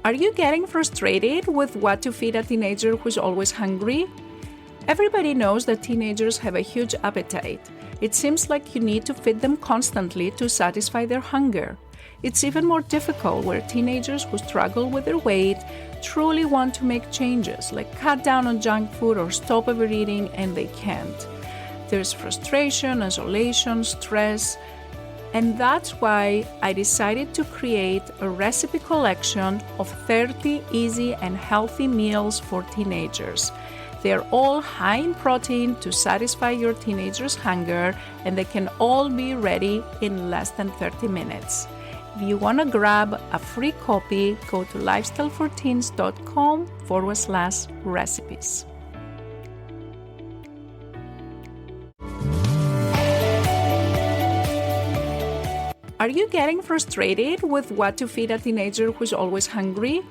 Are you getting frustrated with what to feed a teenager who's always hungry? Everybody knows that teenagers have a huge appetite. It seems like you need to feed them constantly to satisfy their hunger. It's even more difficult where teenagers who struggle with their weight truly want to make changes, like cut down on junk food or stop overeating, and they can't. There's frustration, isolation, stress, and that's why I decided to create a recipe collection of 30 easy and healthy meals for teenagers. They're all high in protein to satisfy your teenager's hunger, and they can all be ready in less than 30 minutes. If you want to grab a free copy, go to lifestyleforteens.com/recipes. Are you getting frustrated with what to feed a teenager who's always hungry?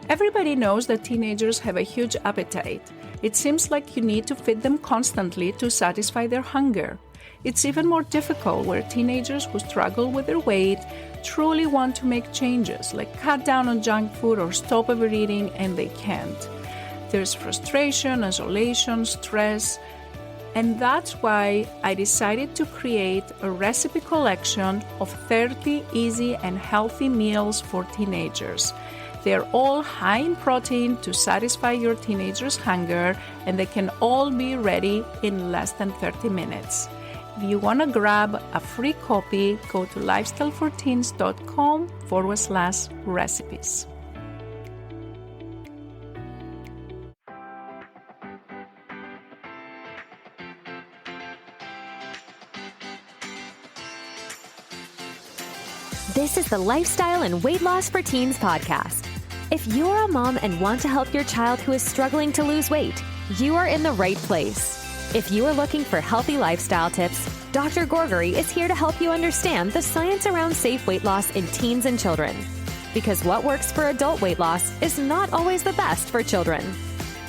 Everybody knows that teenagers have a huge appetite. It seems like you need to feed them constantly to satisfy their hunger. It's even more difficult where teenagers who struggle with their weight truly want to make changes, like cut down on junk food or stop overeating, and they can't. There's frustration, isolation, stress, and that's why I decided to create a recipe collection of 30 easy and healthy meals for teenagers. They're all high in protein to satisfy your teenager's hunger, and they can all be ready in less than 30 minutes. If you want to grab a free copy, go to lifestyleforteens.com/recipes. This is the Lifestyle and Weight Loss for Teens podcast. If you're a mom and want to help your child who is struggling to lose weight, you are in the right place. If you are looking for healthy lifestyle tips, Dr. Gourgari is here to help you understand the science around safe weight loss in teens and children. Because what works for adult weight loss is not always the best for children.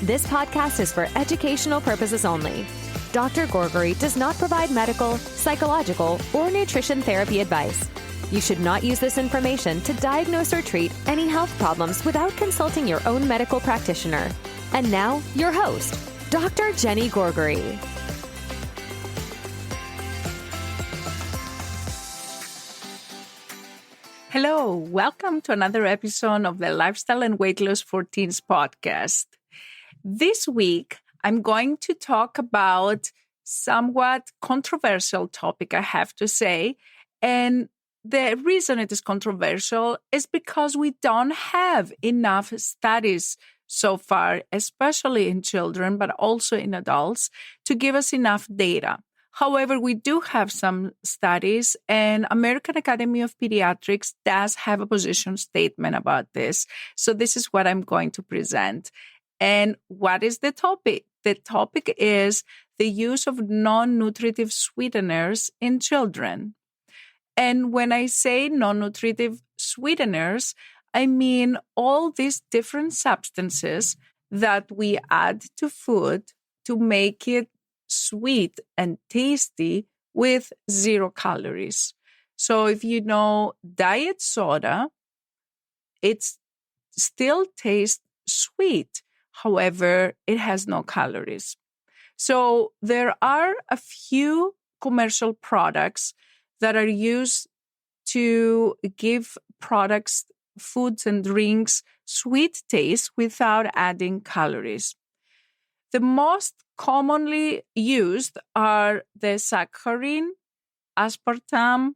This podcast is for educational purposes only. Dr. Gourgari does not provide medical, psychological, or nutrition therapy advice. You should not use this information to diagnose or treat any health problems without consulting your own medical practitioner. And now, your host, Dr. Jenny Gourgari. Hello, welcome to another episode of the Lifestyle and Weight Loss for Teens podcast. This week, I'm going to talk about somewhat controversial topic, I have to say, and the reason it is controversial is because we don't have enough studies so far, especially in children, but also in adults, to give us enough data. However, we do have some studies, and American Academy of Pediatrics does have a position statement about this. So this is what I'm going to present. And what is the topic? The topic is the use of non-nutritive sweeteners in children. And when I say non-nutritive sweeteners, I mean all these different substances that we add to food to make it sweet and tasty with 0 calories. So if you know diet soda, it still tastes sweet. However, it has no calories. So there are a few commercial products that are used to give products, foods and drinks sweet taste without adding calories. The most commonly used are the saccharin, aspartame,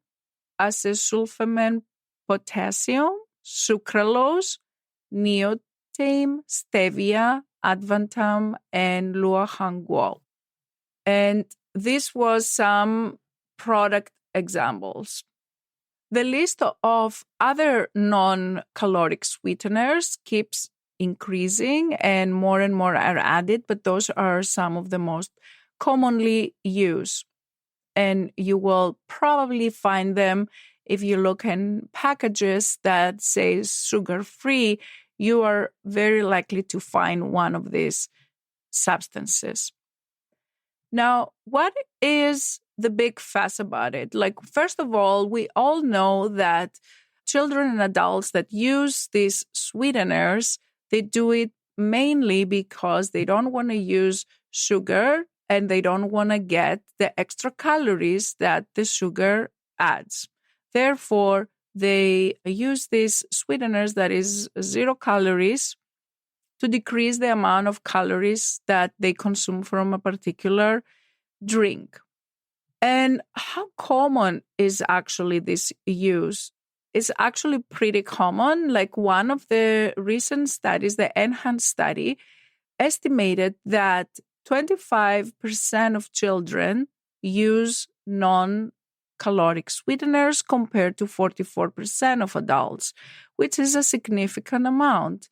acesulfame, potassium, sucralose, neotame, stevia, advantam, and luohanguo. And this was some product examples. The list of other non-caloric sweeteners keeps increasing and more are added, but those are some of the most commonly used. And you will probably find them if you look in packages that say sugar-free, you are very likely to find one of these substances. Now, what is the big fuss about it? Like, first of all, we all know that children and adults that use these sweeteners, they do it mainly because they don't want to use sugar and they don't want to get the extra calories that the sugar adds. Therefore, they use these sweeteners that is 0 calories to decrease the amount of calories that they consume from a particular drink. And how common is actually this use? It's actually pretty common. Like one of the recent studies, the Enhanced study, estimated that 25% of children use non-caloric sweeteners compared to 44% of adults, which is a significant amount.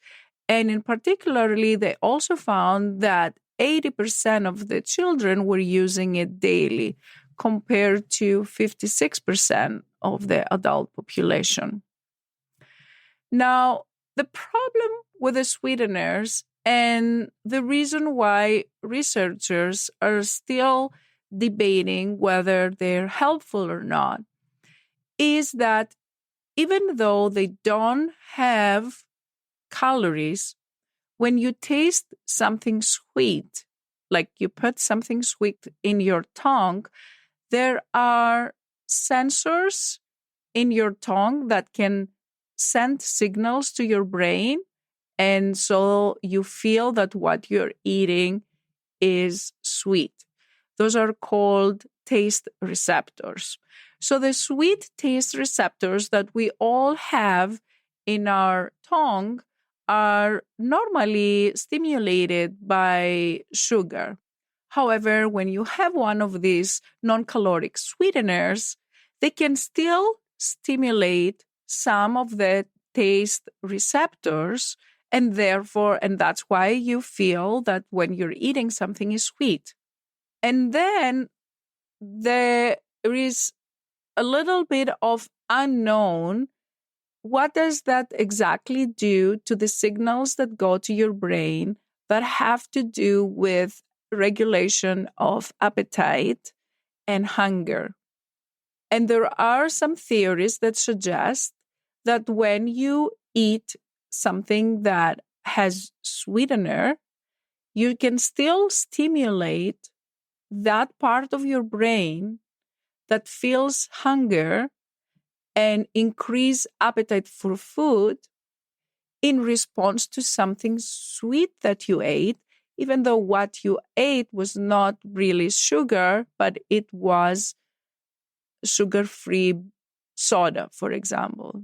And in particularly, they also found that 80% of the children were using it daily compared to 56% of the adult population. Now, the problem with the sweeteners and the reason why researchers are still debating whether they're helpful or not is that even though they don't have calories, when you taste something sweet, like you put something sweet in your tongue, there are sensors in your tongue that can send signals to your brain. And so you feel that what you're eating is sweet. Those are called taste receptors. So the sweet taste receptors that we all have in our tongue are normally stimulated by sugar. However, when you have one of these non-caloric sweeteners, they can still stimulate some of the taste receptors, and that's why you feel that when you're eating something is sweet. And then there is a little bit of unknown. What does that exactly do to the signals that go to your brain that have to do with regulation of appetite and hunger? And there are some theories that suggest that when you eat something that has sweetener, you can still stimulate that part of your brain that feels hunger and increase appetite for food in response to something sweet that you ate, even though what you ate was not really sugar, but it was sugar-free soda, for example.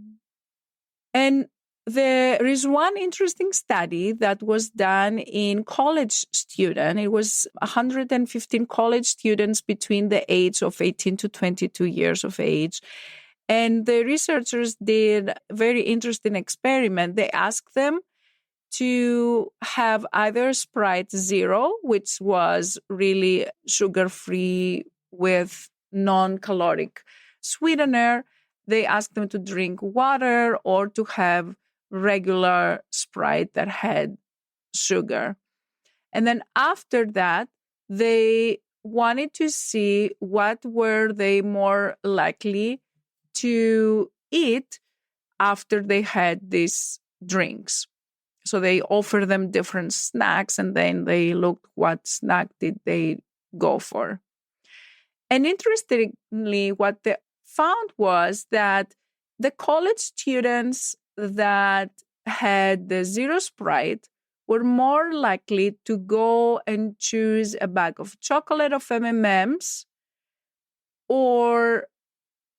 And there is one interesting study that was done in college students. It was 115 college students between the age of 18 to 22 years of age. And the researchers did a very interesting experiment. They asked them to have either Sprite Zero, which was really sugar-free with non-caloric sweetener. They asked them to drink water or to have regular Sprite that had sugar. And then after that, they wanted to see what were they more likely to eat after they had these drinks. So they offered them different snacks, and then they looked what snack did they go for. And interestingly, what they found was that the college students that had the zero Sprite were more likely to go and choose a bag of chocolate of M&Ms or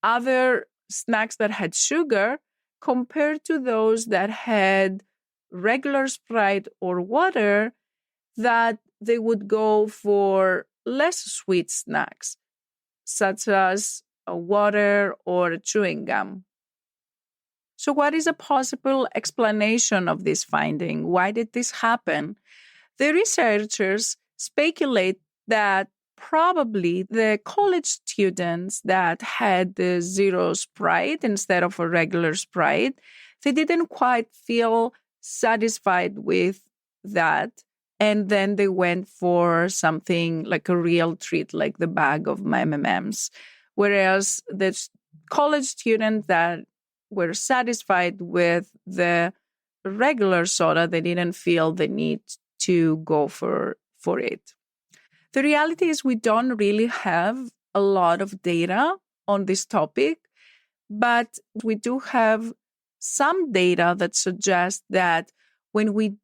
other snacks that had sugar compared to those that had regular Sprite or water, that they would go for less sweet snacks, such as a water or a chewing gum. So what is a possible explanation of this finding? Why did this happen? The researchers speculate that probably the college students that had the zero Sprite instead of a regular Sprite, they didn't quite feel satisfied with that. And then they went for something like a real treat, like the bag of M&Ms. Whereas the college students that were satisfied with the regular soda, they didn't feel the need to go for it. The reality is we don't really have a lot of data on this topic, but we do have some data that suggests that when we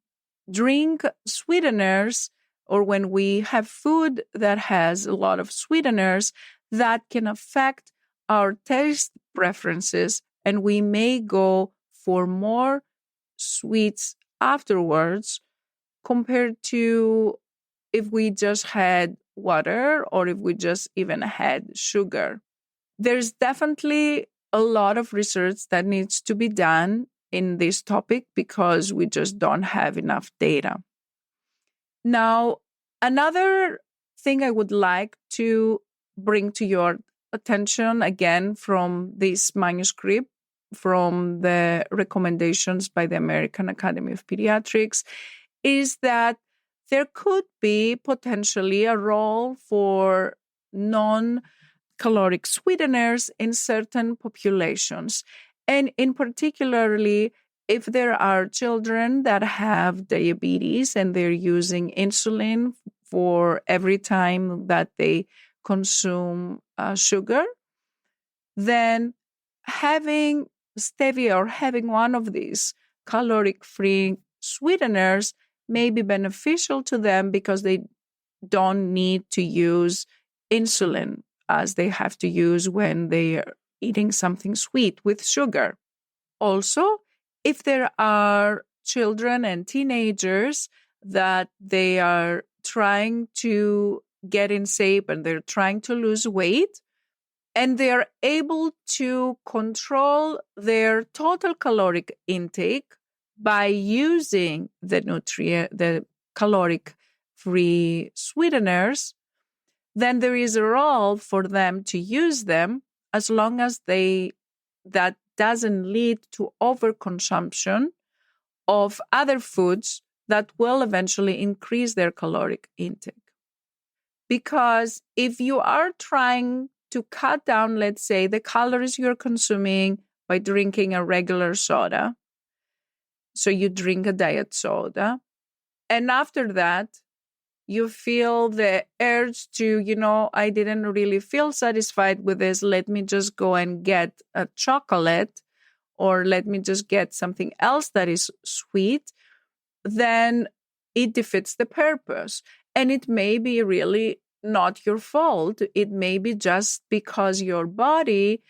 drink sweeteners or when we have food that has a lot of sweeteners, that can affect our taste preferences, and we may go for more sweets afterwards compared to if we just had water or if we just even had sugar. There's definitely a lot of research that needs to be done in this topic because we just don't have enough data. Now, another thing I would like to bring to your attention, again, from this manuscript, from the recommendations by the American Academy of Pediatrics, is that there could be potentially a role for non-caloric sweeteners in certain populations. And in particularly, if there are children that have diabetes and they're using insulin for every time that they consume sugar, then having stevia or having one of these caloric-free sweeteners may be beneficial to them because they don't need to use insulin as they have to use when they are eating something sweet with sugar. Also, if there are children and teenagers that they are trying to get in shape and they're trying to lose weight, and they're able to control their total caloric intake by using the caloric-free sweeteners, then there is a role for them to use them as long as that doesn't lead to overconsumption of other foods that will eventually increase their caloric intake. Because if you are trying to cut down, let's say, the calories you're consuming by drinking a regular soda, so you drink a diet soda, and after that, you feel the urge to, I didn't really feel satisfied with this. Let me just go and get a chocolate, or let me just get something else that is sweet. Then it defeats the purpose. And it may be really not your fault. It may be just because your body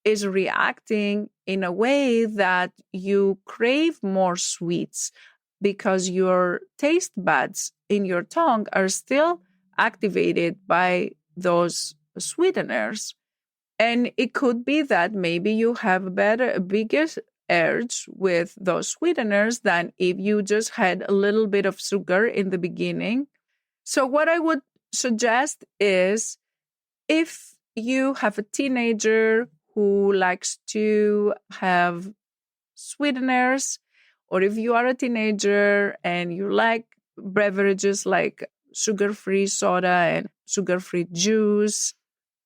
is reacting in a way that you crave more sweets because your taste buds in your tongue are still activated by those sweeteners. And it could be that maybe you have a bigger urge with those sweeteners than if you just had a little bit of sugar in the beginning. So what I would suggest is, if you have a teenager who likes to have sweeteners, or if you are a teenager and you like beverages like sugar-free soda and sugar-free juice,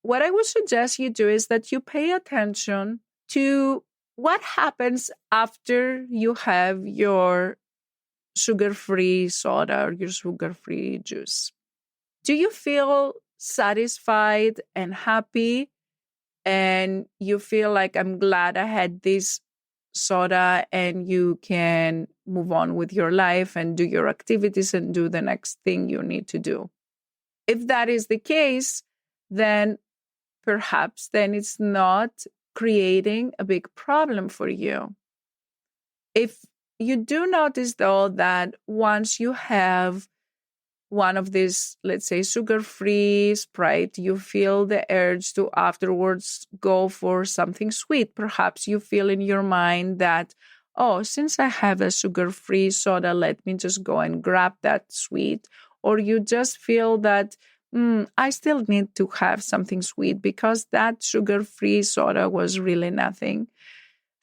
what I would suggest you do is that you pay attention to what happens after you have your sugar-free soda or your sugar-free juice. Do you feel satisfied and happy, and you feel like, I'm glad I had this soda, and you can move on with your life and do your activities and do the next thing you need to do? If that is the case, then perhaps then it's not creating a big problem for you. If you do notice, though, that once you have one of these, let's say, sugar-free Sprite, you feel the urge to afterwards go for something sweet. Perhaps you feel in your mind that, since I have a sugar-free soda, let me just go and grab that sweet. Or you just feel that, I still need to have something sweet because that sugar-free soda was really nothing.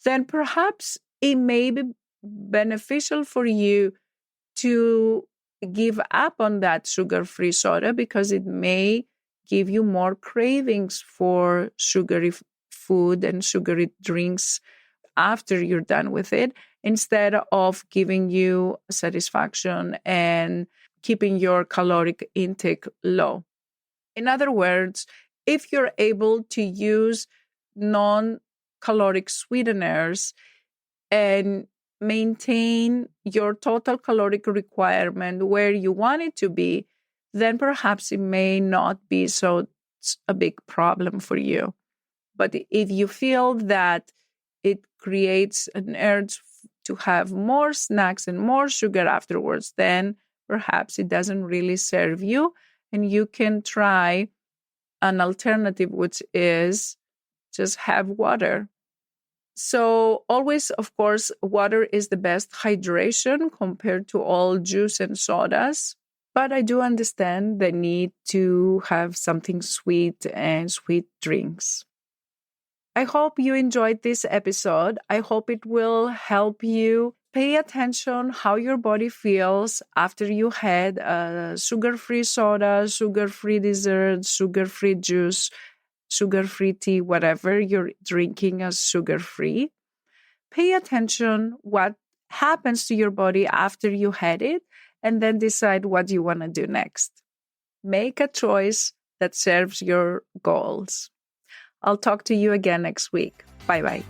Then perhaps it may be beneficial for you to give up on that sugar-free soda because it may give you more cravings for sugary food and sugary drinks after you're done with it, instead of giving you satisfaction and keeping your caloric intake low. In other words, if you're able to use non-caloric sweeteners and maintain your total caloric requirement where you want it to be, then perhaps it may not be so a big problem for you. But if you feel that it creates an urge to have more snacks and more sugar afterwards, then perhaps it doesn't really serve you, and you can try an alternative, which is just have water. So always, of course, water is the best hydration compared to all juice and sodas. But I do understand the need to have something sweet and sweet drinks. I hope you enjoyed this episode. I hope it will help you pay attention how your body feels after you had a sugar-free soda, sugar-free dessert, sugar-free juice, sugar-free tea, whatever you're drinking as sugar-free. Pay attention what happens to your body after you had it, and then decide what you want to do next. Make a choice that serves your goals. I'll talk to you again next week. Bye-bye.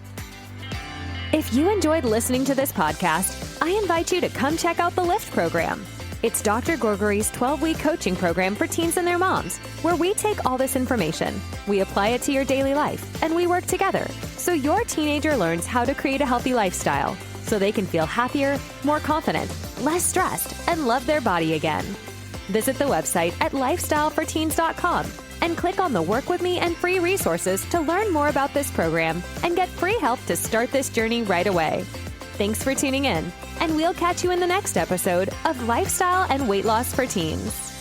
If you enjoyed listening to this podcast, I invite you to come check out the LIFT program. It's Dr. Gourgari's 12-week coaching program for teens and their moms, where we take all this information, we apply it to your daily life, and we work together so your teenager learns how to create a healthy lifestyle so they can feel happier, more confident, less stressed, and love their body again. Visit the website at lifestyleforteens.com and click on the Work With Me and free resources to learn more about this program and get free help to start this journey right away. Thanks for tuning in, and we'll catch you in the next episode of Lifestyle and Weight Loss for Teens.